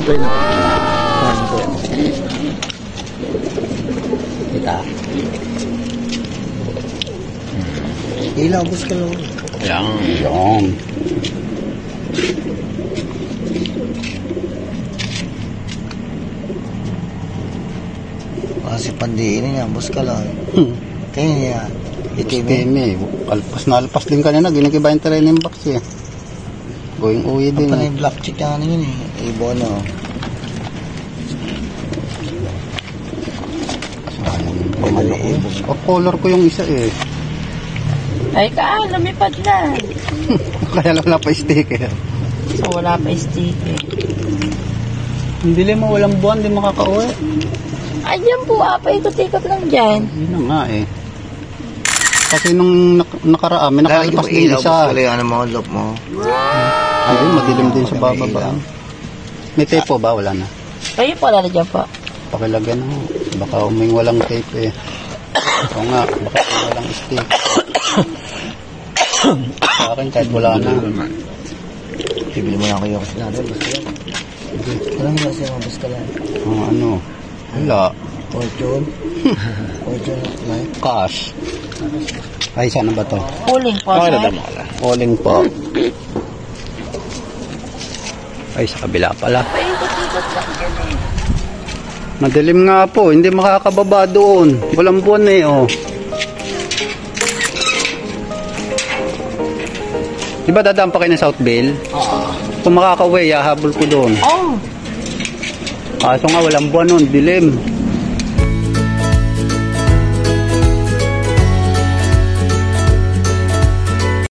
Kapay na. Kita. Ilaw, bus ka lang. Yan. Kasi pandiin niya, bus ka lang. Kaya niya. Itim eh. Alpas din kanina. Ginigibayan tayo ng box eh. Going uwi din. Apa na yung black chick na yun eh. Ibono. O color ko yung isa eh. Ay lumipad na. Kaya wala pa sticker. So wala pa sticker. Hindi mo walang buwan, hindi makakauwi. Ay yan po, ikot-ikot lang dyan. Yun na nga eh. Kasi nung nakaraan, may nakalipas din isa. Ano mo, loop mo. Ay, madilim din sa bababa. May tape po ba? Wala na. Kayo pala na dyan po. Pakilagyan na. Baka uming walang tape eh. O nga, baka walang stick. Sa akin kahit wala na. Bibili mo na ako yung natin, bus ka lang. Alam mo siya, bus ka lang. Ano? Wala. Fortune. Fortune life. Cash. Ay, sana ba to? Pulling po. Calling po. Ay, sa kabila pala. Paikot-ikot lang dyan eh. Madilim nga po, hindi makakababa doon. Walang buwan eh, oh. Diba dadaan pa kayo ng South Bell? Oo. Kung makakauwi, hahabol ko doon. Oh. Kaso nga walang buwan nun, dilim.